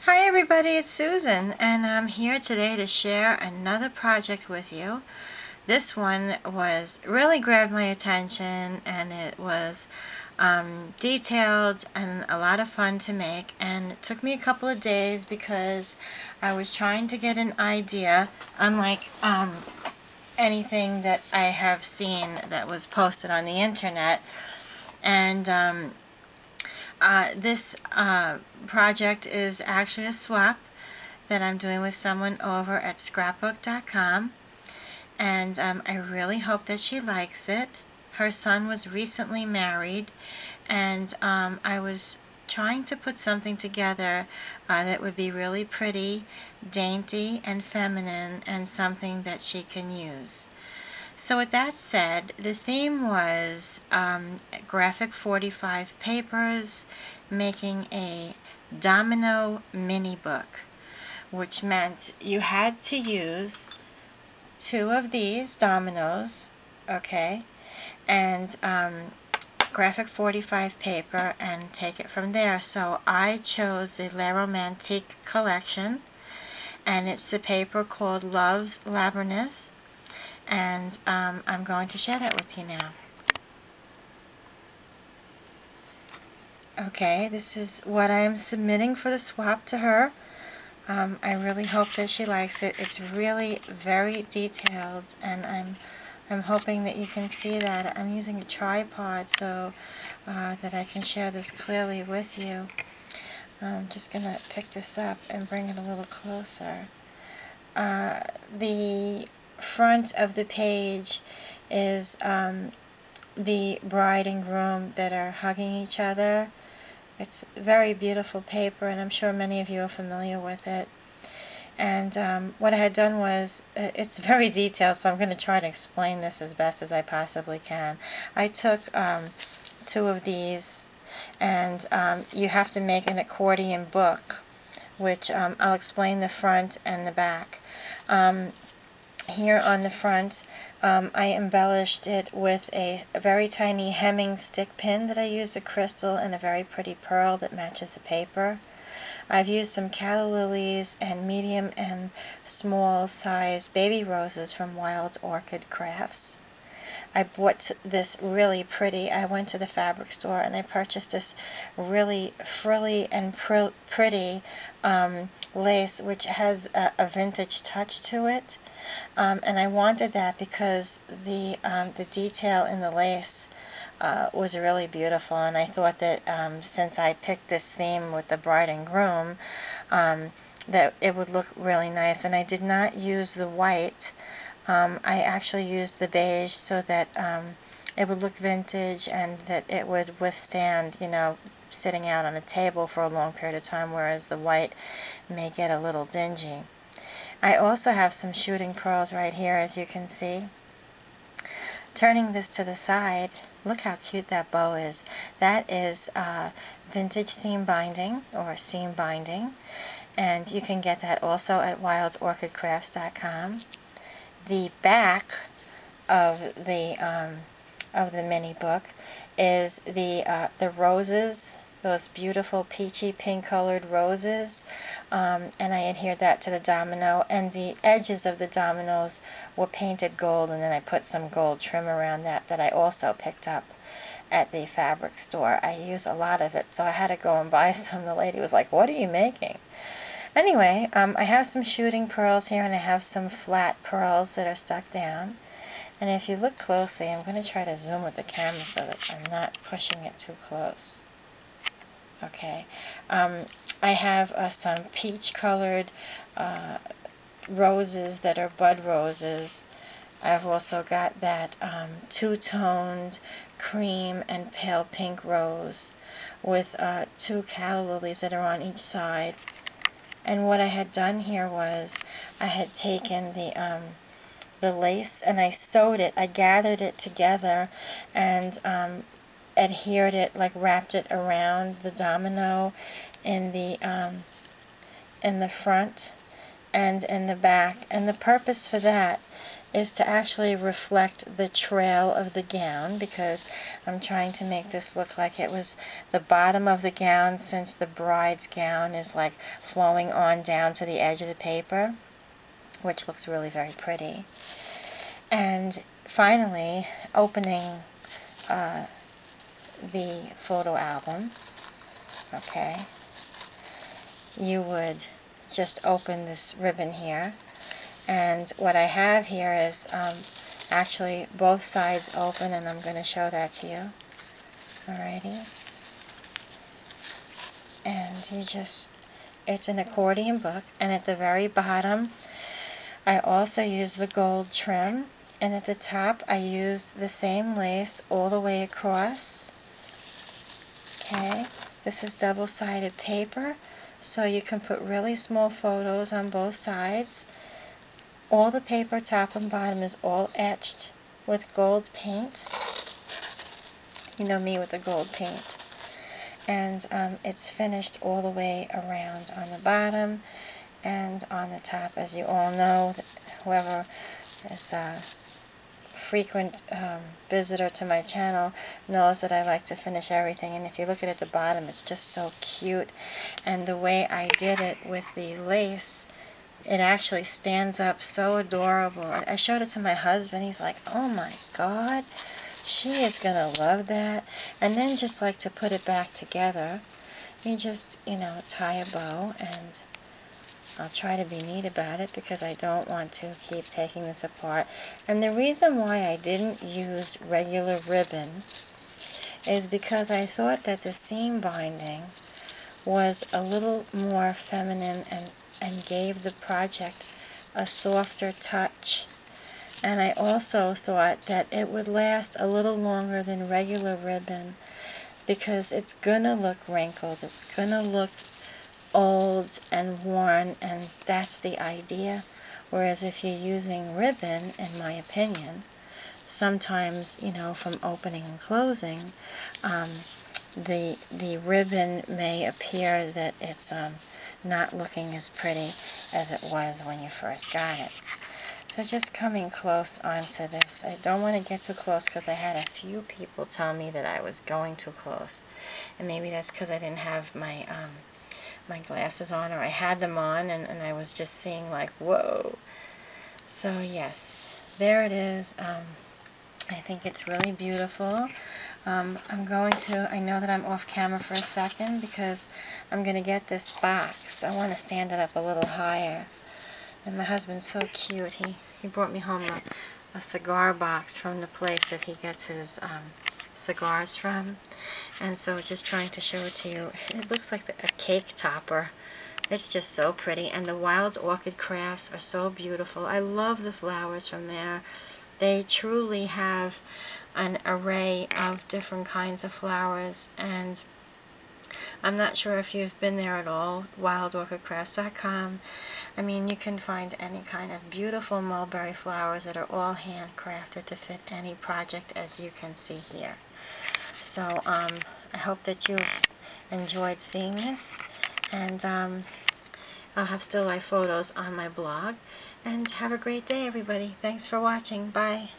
Hi everybody, it's Susan, and I'm here today to share another project with you. This one really grabbed my attention, and it was detailed and a lot of fun to make, and it took me a couple of days because I was trying to get an idea, unlike anything that I have seen that was posted on the internet. And this project is actually a swap that I'm doing with someone over at scrapbook.com, and I really hope that she likes it. Her son was recently married, and I was trying to put something together that would be really pretty, dainty, and feminine, and something that she can use. So with that said, the theme was graphic 45 papers making a Domino mini book, which meant you had to use 2 of these dominoes, okay, and graphic 45 paper and take it from there. So I chose the La Romantique collection, and it's the paper called Love's Labyrinth. And I'm going to share that with you now. Okay, this is what I am submitting for the swap to her. I really hope that she likes it. It's really very detailed, and I'm hoping that you can see that. I'm using a tripod so that I can share this clearly with you. I'm just going to pick this up and bring it a little closer. The front of the page is the bride and groom that are hugging each other. It's very beautiful paper, and I'm sure many of you are familiar with it. And what I had done was, it's very detailed, so I'm going to try to explain this as best as I possibly can. I took 2 of these, and you have to make an accordion book, which I'll explain the front and the back. Here on the front, I embellished it with a very tiny hemming stick pin that I used a crystal and a very pretty pearl that matches the paper. I've used some calla lilies and medium and small size baby roses from Wild Orchid Crafts. I bought this really pretty, I went to the fabric store and I purchased this really frilly and pretty lace, which has a vintage touch to it. And I wanted that because the detail in the lace was really beautiful, and I thought that since I picked this theme with the bride and groom, that it would look really nice. And I did not use the white. I actually used the beige so that it would look vintage and that it would withstand, you know, sitting out on a table for a long period of time, whereas the white may get a little dingy. I also have some shooting pearls right here, as you can see. Turning this to the side, look how cute that bow is. That is vintage seam binding, or seam binding, and you can get that also at wildorchidcrafts.com. The back of the mini book is the roses, those beautiful peachy pink colored roses, and I adhered that to the domino, and the edges of the dominoes were painted gold, and then I put some gold trim around that I also picked up at the fabric store. I use a lot of it, so I had to go and buy some. The lady was like, "What are you making?" Anyway, I have some shooting pearls here, and I have some flat pearls that are stuck down. And if you look closely, I'm going to try to zoom with the camera so that I'm not pushing it too close. Okay, I have some peach-colored roses that are bud roses. I've also got that two-toned cream and pale pink rose with 2 calla lilies that are on each side. And what I had done here was I had taken the lace and I sewed it. I gathered it together and adhered it, like wrapped it around the domino in the front and in the back. And the purpose for that is to actually reflect the trail of the gown, because I'm trying to make this look like it was the bottom of the gown, since the bride's gown is like flowing on down to the edge of the paper, which looks really very pretty. And finally, opening the photo album, okay, you would just open this ribbon here, and what I have here is actually both sides open, and I'm going to show that to you. Alrighty. And you just, it's an accordion book, and at the very bottom I also use the gold trim, and at the top I used the same lace all the way across. Okay, this is double-sided paper, so you can put really small photos on both sides. All the paper, top and bottom, is all etched with gold paint. You know me with the gold paint. And it's finished all the way around on the bottom and on the top. As you all know, whoever is a frequent visitor to my channel knows that I like to finish everything. And if you look at the bottom, it's just so cute. And the way I did it with the lace, it actually stands up so adorable. I showed it to my husband. He's like, oh my God, she is going to love that. And then just like to put it back together, you just, you know, tie a bow, and I'll try to be neat about it because I don't want to keep taking this apart. And the reason why I didn't use regular ribbon is because I thought that the seam binding was a little more feminine and gave the project a softer touch. And I also thought that it would last a little longer than regular ribbon, because it's gonna look wrinkled, it's gonna look old and worn, and that's the idea. Whereas if you're using ribbon, in my opinion, sometimes, you know, from opening and closing, the ribbon may appear that it's not looking as pretty as it was when you first got it. So just coming close onto this. I don't want to get too close because I had a few people tell me that I was going too close, and maybe that's because I didn't have my my glasses on, or I had them on and I was just seeing like, whoa. So yes, there it is. I think it's really beautiful. I'm going to, I know that I'm off camera for a second because I'm going to get this box. I want to stand it up a little higher. And my husband's so cute. He brought me home a cigar box from the place that he gets his cigars from. And so just trying to show it to you. It looks like a cake topper. It's just so pretty. And the wild orchid crafts are so beautiful. I love the flowers from there. They truly have an array of different kinds of flowers, and I'm not sure if you've been there at all, wildorchidcrafts.com. I mean, you can find any kind of beautiful mulberry flowers that are all handcrafted to fit any project, as you can see here. So I hope that you've enjoyed seeing this, and I'll have still life photos on my blog. And have a great day, everybody. Thanks for watching. Bye.